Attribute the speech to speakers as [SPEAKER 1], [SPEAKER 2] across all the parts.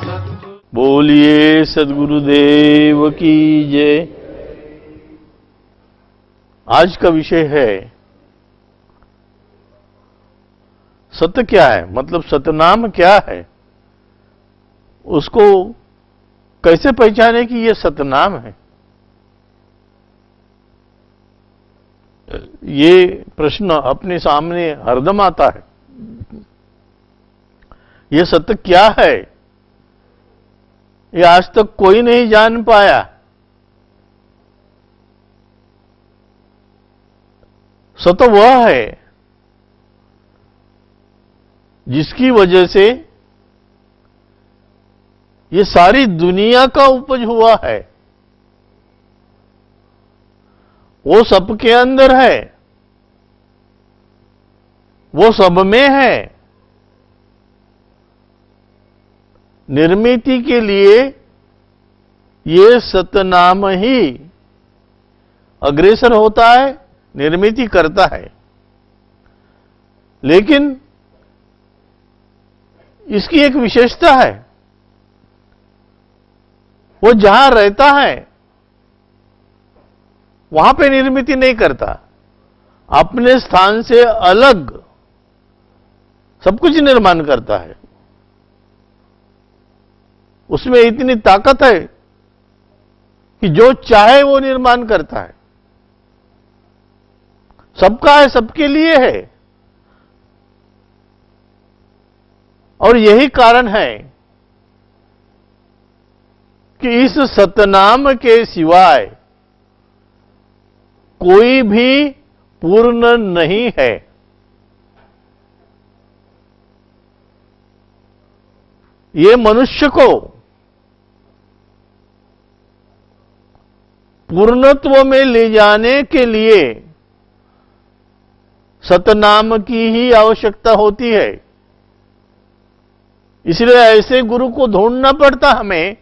[SPEAKER 1] बोलिए सद्गुरुदेव की जय। आज का विषय है सत्य क्या है, मतलब सतनाम क्या है, उसको कैसे पहचाने कि ये सतनाम है। ये प्रश्न अपने सामने हरदम आता है। ये सत्य क्या है, ये आज तक कोई नहीं जान पाया। सत्य वह है जिसकी वजह से ये सारी दुनिया का उपज हुआ है। वो सबके अंदर है, वो सब में है। निर्मिति के लिए ये सतनाम ही अग्रेसर होता है, निर्मिति करता है। लेकिन इसकी एक विशेषता है, वो जहां रहता है वहां पे निर्मिति नहीं करता, अपने स्थान से अलग सब कुछ निर्माण करता है। उसमें इतनी ताकत है कि जो चाहे वो निर्माण करता है। सबका है, सबके लिए है। और यही कारण है कि इस सतनाम के सिवाय कोई भी पूर्ण नहीं है। ये मनुष्य को पूर्णत्व में ले जाने के लिए सतनाम की ही आवश्यकता होती है। इसलिए ऐसे गुरु को ढूंढना पड़ता हमें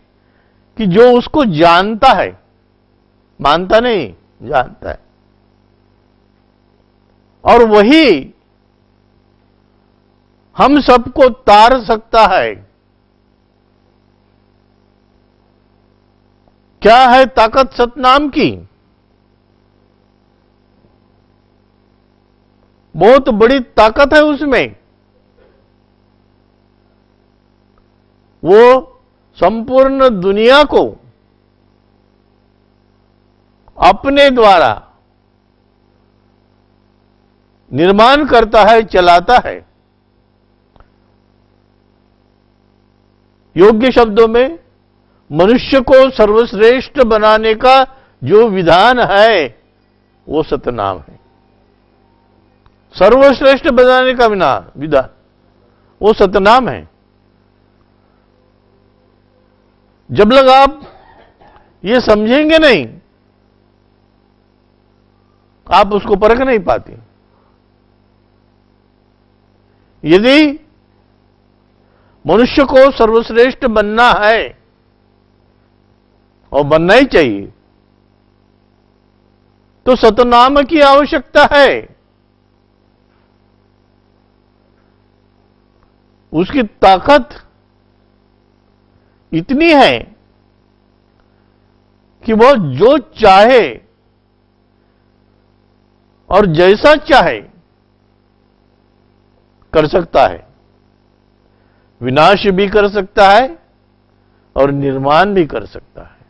[SPEAKER 1] कि जो उसको जानता है, मानता नहीं, जानता है। और वही हम सबको तार सकता है। क्या है ताकत सतनाम की? बहुत बड़ी ताकत है उसमें। वो संपूर्ण दुनिया को अपने द्वारा निर्माण करता है, चलाता है। योग्य शब्दों में मनुष्य को सर्वश्रेष्ठ बनाने का जो विधान है वो सतनाम है। सर्वश्रेष्ठ बनाने का विधान वो सतनाम है। जब लग आप ये समझेंगे नहीं, आप उसको परख नहीं पाते। यदि मनुष्य को सर्वश्रेष्ठ बनना है, और बनना ही चाहिए, तो सतनाम की आवश्यकता है। उसकी ताकत इतनी है कि वह जो चाहे और जैसा चाहे कर सकता है। विनाश भी कर सकता है और निर्माण भी कर सकता है।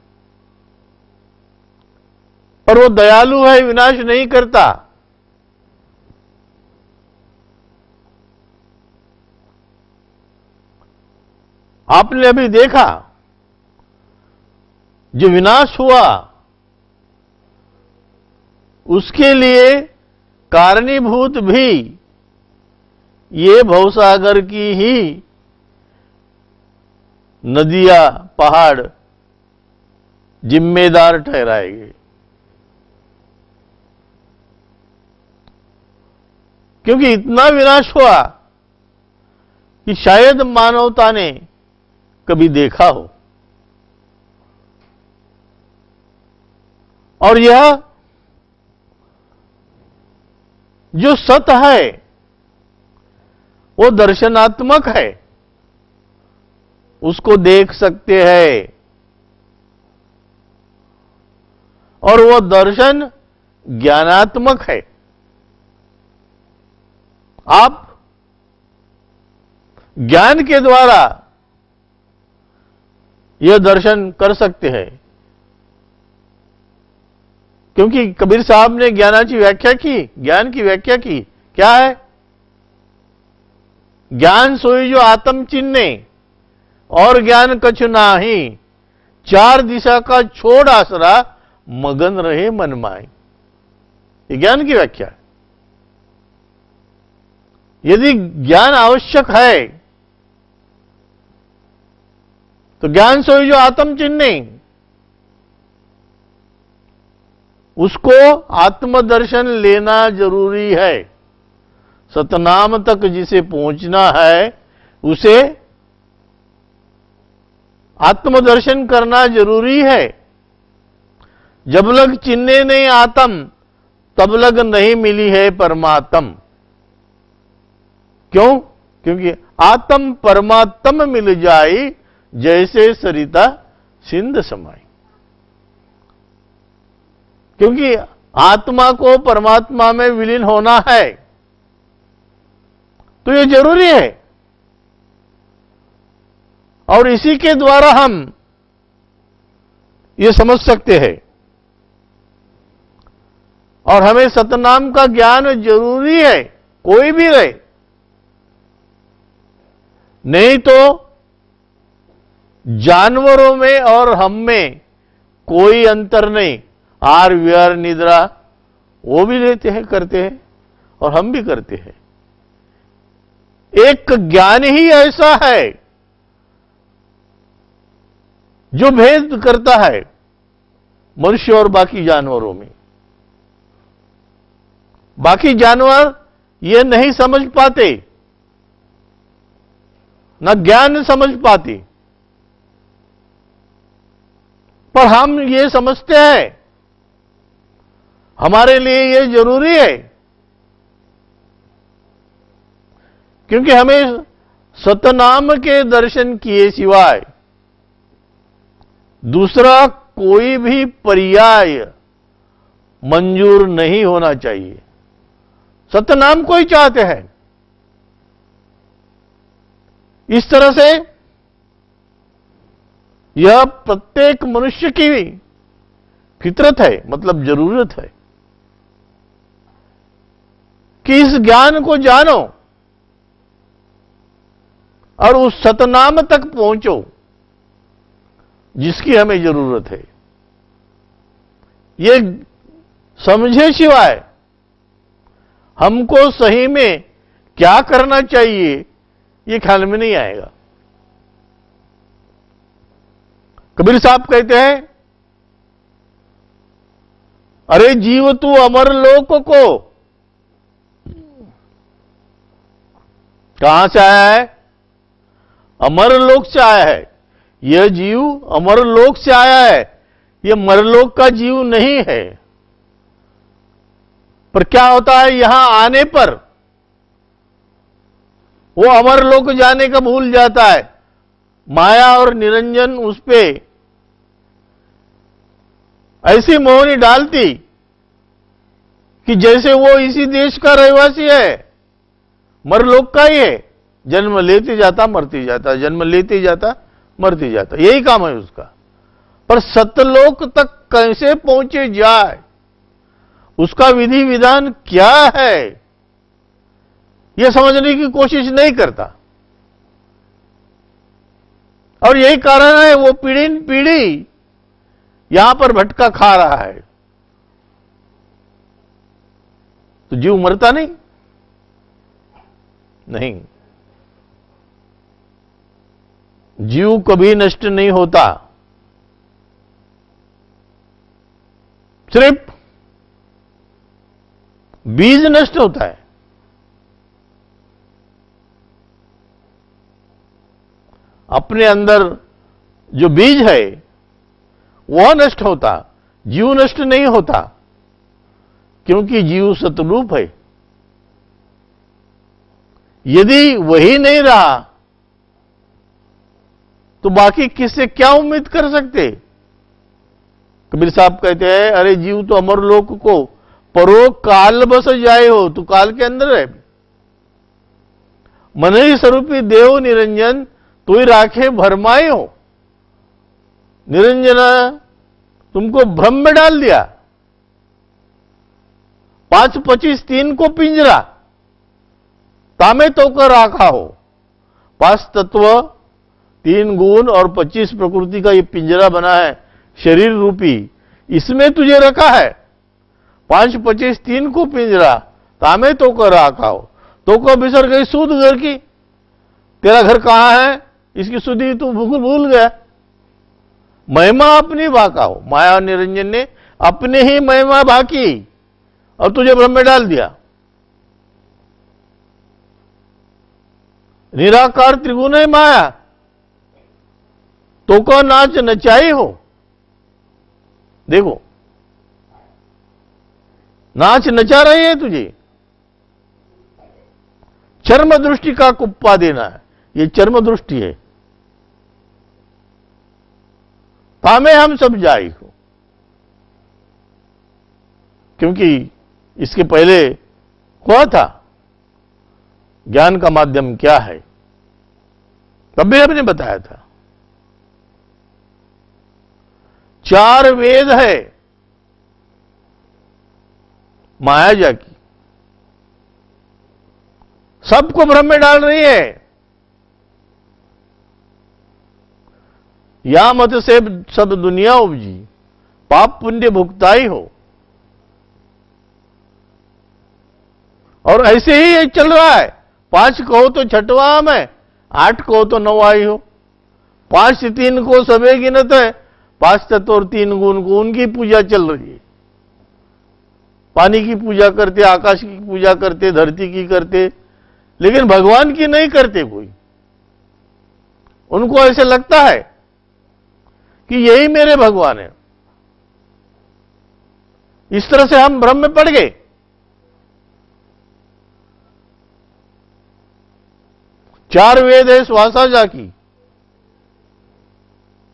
[SPEAKER 1] और वो दयालु है, विनाश नहीं करता। आपने अभी देखा जो विनाश हुआ उसके लिए कारणीभूत भी ये भवसागर की ही नदियां, पहाड़ जिम्मेदार ठहराए गए। क्योंकि इतना विनाश हुआ कि शायद मानवता ने कभी देखा हो। और यह जो सत्य है, वो दर्शनात्मक है। उसको देख सकते हैं। और वो दर्शन ज्ञानात्मक है। आप ज्ञान के द्वारा यह दर्शन कर सकते हैं, क्योंकि कबीर साहब ने ज्ञानाची व्याख्या की, ज्ञान की व्याख्या की। क्या है? ज्ञान सोई जो आत्म चिन्हे और ज्ञान कछु नाही, चार दिशा का छोड़ आसरा मगन रहे मन माई। ये ज्ञान की व्याख्या है। यदि ज्ञान आवश्यक है तो ज्ञान सोई जो आत्म चिन्हे, उसको आत्मदर्शन लेना जरूरी है। सतनाम तक जिसे पहुंचना है उसे आत्मदर्शन करना जरूरी है। जब लग चिन्हे नहीं आत्म, तब लग नहीं मिली है परमात्म। क्यों? क्योंकि आत्म परमात्म मिल जाई, जैसे सरिता सिंध समाई। क्योंकि आत्मा को परमात्मा में विलीन होना है, तो यह जरूरी है। और इसी के द्वारा हम ये समझ सकते हैं। और हमें सतनाम का ज्ञान जरूरी है, कोई भी रहे। नहीं तो जानवरों में और हम में कोई अंतर नहीं। आहार विहार निद्रा वो भी लेते हैं, करते हैं, और हम भी करते हैं। एक ज्ञान ही ऐसा है जो भेद करता है मनुष्य और बाकी जानवरों में। बाकी जानवर ये नहीं समझ पाते, न ज्ञान समझ पाती, पर हम ये समझते हैं, हमारे लिए ये जरूरी है। क्योंकि हमें सतनाम के दर्शन किए सिवाय दूसरा कोई भी पर्याय मंजूर नहीं होना चाहिए। सतनाम को ही चाहते हैं। इस तरह से यह प्रत्येक मनुष्य की फितरत है, मतलब जरूरत है कि इस ज्ञान को जानो और उस सतनाम तक पहुंचो जिसकी हमें जरूरत है। ये समझे सिवाय हमको सही में क्या करना चाहिए ये ख्याल में नहीं आएगा। कबीर साहब कहते हैं, अरे जीव तू अमर लोक को, कहां से आया है? अमर लोक से आया है। यह जीव अमर लोक से आया है, यह मरलोक का जीव नहीं है। पर क्या होता है, यहां आने पर वो अमर लोक जाने का भूल जाता है। माया और निरंजन उस पे ऐसी मोहनी डालती कि जैसे वो इसी देश का रहवासी है, मरलोक का ही है। जन्म लेते जाता मरती जाता, जन्म लेते जाता मरती जाता, यही काम है उसका। पर सतलोक तक कैसे पहुंचे जाए, उसका विधि विधान क्या है, यह समझने की कोशिश नहीं करता। और यही कारण है वो पीढ़ी न पीढ़ी यहां पर भटका खा रहा है। तो जीव मरता नहीं, नहीं, जीव कभी नष्ट नहीं होता। सिर्फ बीज नष्ट होता है। अपने अंदर जो बीज है वह नष्ट होता, जीव नष्ट नहीं होता, क्योंकि जीव सतरूप है। यदि वही नहीं रहा तो बाकी किससे क्या उम्मीद कर सकते? कबीर साहब कहते हैं, अरे जीव तो अमर लोक को परो काल बस जाए हो, तू काल के अंदर है। मन ही स्वरूपी देव निरंजन, तू ही राखे भरमाए हो। निरंजना तुमको भ्रम में डाल दिया। 5, 25, 3 को पिंजरा तामे तो कर राखा हो। 5 तत्व, 3 गुण और 25 प्रकृति का ये पिंजरा बना है शरीर रूपी, इसमें तुझे रखा है। 5, 25, 3 को पिंजरा तामे तो कर राखा हो। तो को बिसर गई सूद घर की, तेरा घर कहां है इसकी सुधी तू भूल गया। महिमा अपनी बाका हो, माया निरंजन ने अपने ही महिमा बाकी और तुझे भ्रम में डाल दिया। निराकार त्रिगुण है माया, तो को नाच नचाई हो। देखो नाच नचा रही है तुझे। चर्म दृष्टि का कुप्पा देना है, ये चर्म दृष्टि है। तामे हम सब जाई हो, क्योंकि इसके पहले हुआ था ज्ञान का माध्यम क्या है, तब भी हमने बताया था। 4 वेद है माया जाकी, सबको भ्रम में डाल रही है। या मत से सब दुनिया उपजी, पाप पुण्य भुगताई हो। और ऐसे ही ये चल रहा है। 5 कहो तो छठवां हम है, 8 कहो तो 9वाई हो। 5 से 3 को सबे गिनत है, 5 तत्व और 3 गुण को उनकी पूजा चल रही है। पानी की पूजा करते, आकाश की पूजा करते, धरती की करते, लेकिन भगवान की नहीं करते कोई। उनको ऐसे लगता है कि यही मेरे भगवान है। इस तरह से हम भ्रम में पड़ गए। चार वेद है श्वासा जाकी,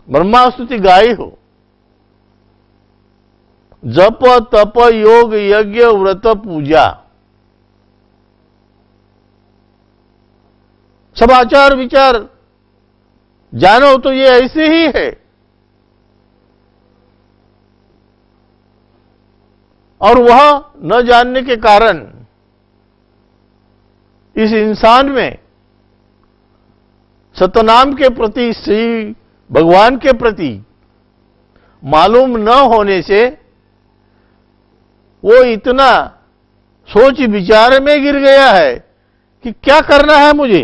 [SPEAKER 1] ब्रह्मास्तुति गाई हो। जप तप योग यज्ञ व्रत पूजा, सब आचार विचार जानो तो ये ऐसे ही है। और वह न जानने के कारण इस इंसान में सतनाम के प्रति, श्री भगवान के प्रति मालूम न होने से वो इतना सोच विचार में गिर गया है कि क्या करना है मुझे।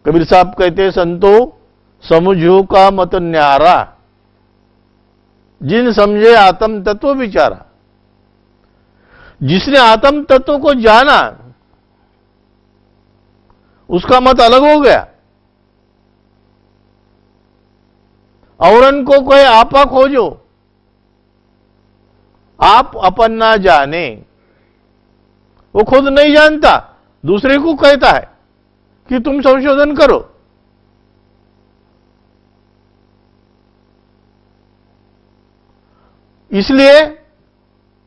[SPEAKER 1] कबीर साहब कहते हैं, संतो समझो का मत न्यारा, जिन समझे आत्म तत्व विचारा। जिसने आत्म तत्व को जाना उसका मत अलग हो गया। औरन को कोई आपा खोजो, आप अपन ना जाने। वो खुद नहीं जानता, दूसरे को कहता है कि तुम संशोधन करो। इसलिए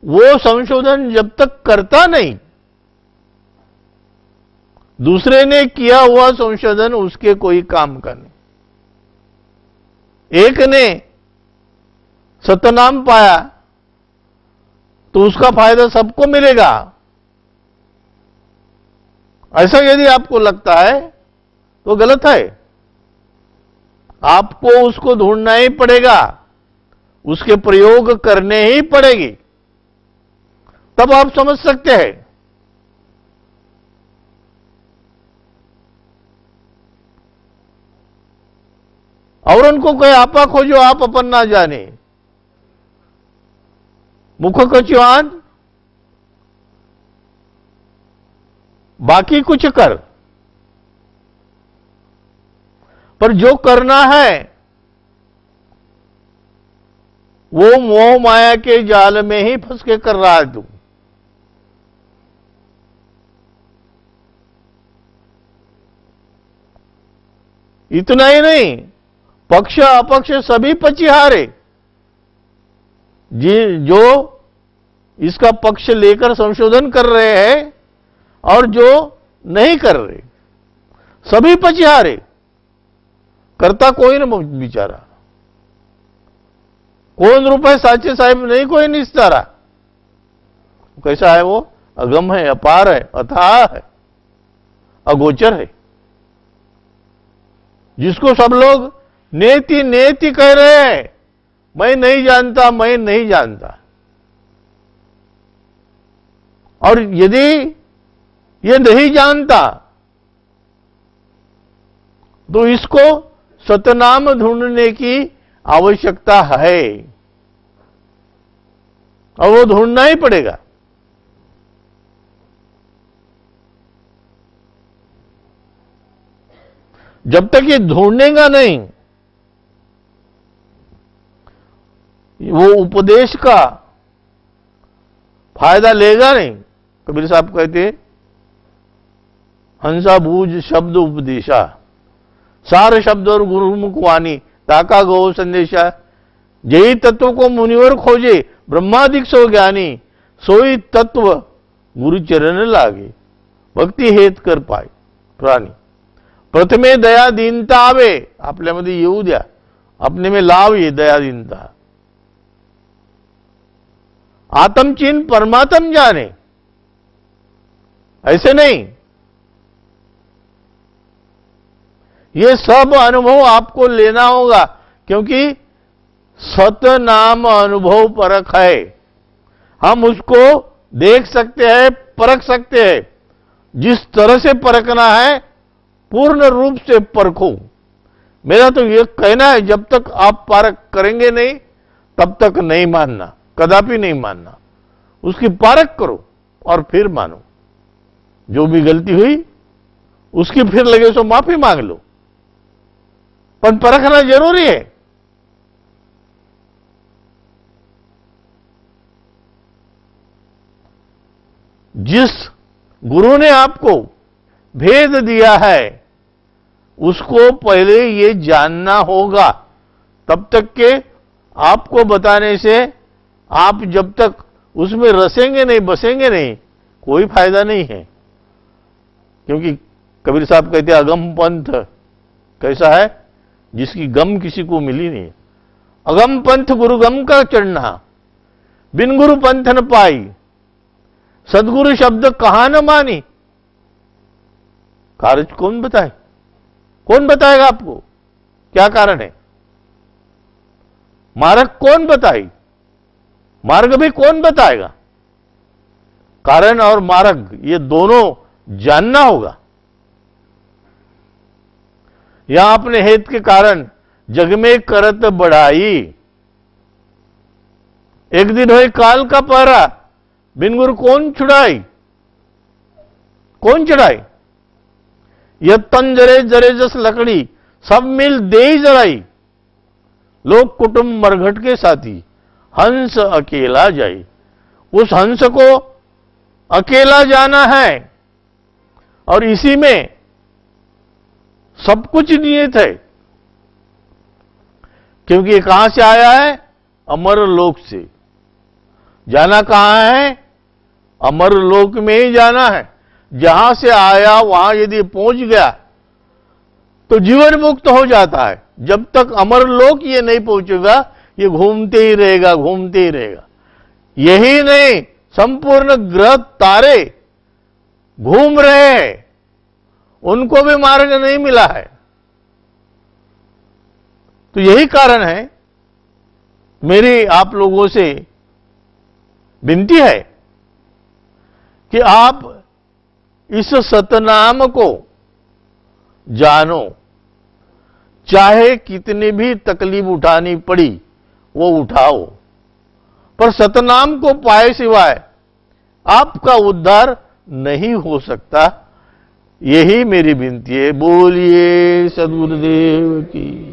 [SPEAKER 1] वो संशोधन जब तक करता नहीं, दूसरे ने किया हुआ संशोधन उसके कोई काम का नहीं। एक ने सतनाम पाया तो उसका फायदा सबको मिलेगा, ऐसा यदि आपको लगता है तो गलत है। आपको उसको ढूंढना ही पड़ेगा, उसके प्रयोग करने ही पड़ेगी, तब आप समझ सकते हैं। और उनको कोई आपा खोजो, आप अपन ना जाने। मुख कचुआन, बाकी कुछ कर, पर जो करना है वो मोह माया के जाल में ही फंस के कर रहा है तू। इतना ही नहीं, पक्ष अपक्ष सभी पचिहारे, जो इसका पक्ष लेकर संशोधन कर रहे हैं और जो नहीं कर रहे, सभी पचिहारे, करता कोई न बिचारा। कौन रुपए साचे साहेब नहीं कोई निस्तारा। कैसा है वो? अगम है, अपार है, अथाह है, अगोचर है, जिसको सब लोग नेति नेति कह रहे हैं, मैं नहीं जानता, मैं नहीं जानता। और यदि ये नहीं जानता तो इसको सतनाम ढूंढने की आवश्यकता है, और वो ढूंढना ही पड़ेगा। जब तक ये ढूंढेगा नहीं, वो उपदेश का फायदा लेगा नहीं। कबीर साहब कहते, हंसा बूझ शब्द उपदेशा, सार शब्द और गुरुमुख वाणी, ताका गो संदेशा। जयी तत्व को मुनिवर खोजे, ब्रह्मादिक सो ज्ञानी, सोई तत्व गुरु चरण लागे, भक्ती हेत कर पाय प्राणी। प्रथमे दया दीनता आवे, आपल्यामध्ये येऊ द्या, अपने में लाव ये दया दीनता। आत्मचिन परमात्म जाने, ऐसे नहीं। ये सब अनुभव आपको लेना होगा, क्योंकि सतनाम अनुभव परख है। हम उसको देख सकते हैं, परख सकते हैं। जिस तरह से परखना है पूर्ण रूप से परखो। मेरा तो ये कहना है, जब तक आप पारख करेंगे नहीं तब तक नहीं मानना, कदापि नहीं मानना। उसकी पारख करो और फिर मानो। जो भी गलती हुई उसकी फिर लगे सो माफी मांग लो, पर परखना जरूरी है। जिस गुरु ने आपको भेद दिया है उसको पहले ये जानना होगा। तब तक के आपको बताने से आप जब तक उसमें रसेंगे नहीं, बसेंगे नहीं, कोई फायदा नहीं है। क्योंकि कबीर साहब कहते हैं, अगम पंथ कैसा है? जिसकी गम किसी को मिली नहीं। अगम पंथ गुरु गम का चढ़ना, बिन गुरु पंथ न पाई, सदगुरु शब्द कहां न मानी। कार्य कौन बताए? कौन बताएगा आपको क्या कारण है? मार्ग कौन बताए? मार्ग भी कौन बताएगा? कारण और मार्ग ये दोनों जानना होगा। यहां अपने हेत के कारण जग में करत बढ़ाई, एक दिन होए काल का पहरा, बिन गुरु कौन छुड़ाई? कौन चढ़ाई? यह तन जरे जरे जस लकड़ी, सब मिल दे जराई। लोग कुटुंब मरघट के साथी, हंस अकेला जाई। उस हंस को अकेला जाना है, और इसी में सब कुछ नियत है। क्योंकि ये कहां से आया है? अमर लोक से। जाना कहां है? अमर लोक में ही जाना है। जहां से आया वहां यदि पहुंच गया तो जीवन मुक्त हो जाता है। जब तक अमर लोक ये नहीं पहुंचेगा, ये घूमते ही रहेगा, घूमते ही रहेगा। यही नहीं, संपूर्ण ग्रह तारे घूम रहे हैं, उनको भी मार्ग नहीं मिला है। तो यही कारण है मेरी आप लोगों से विनती है कि आप इस सतनाम को जानो। चाहे कितनी भी तकलीफ उठानी पड़ी वो उठाओ, पर सतनाम को पाए सिवाय आपका उद्धार नहीं हो सकता। यही मेरी विनती है। बोलिए सद्गुरुदेव की।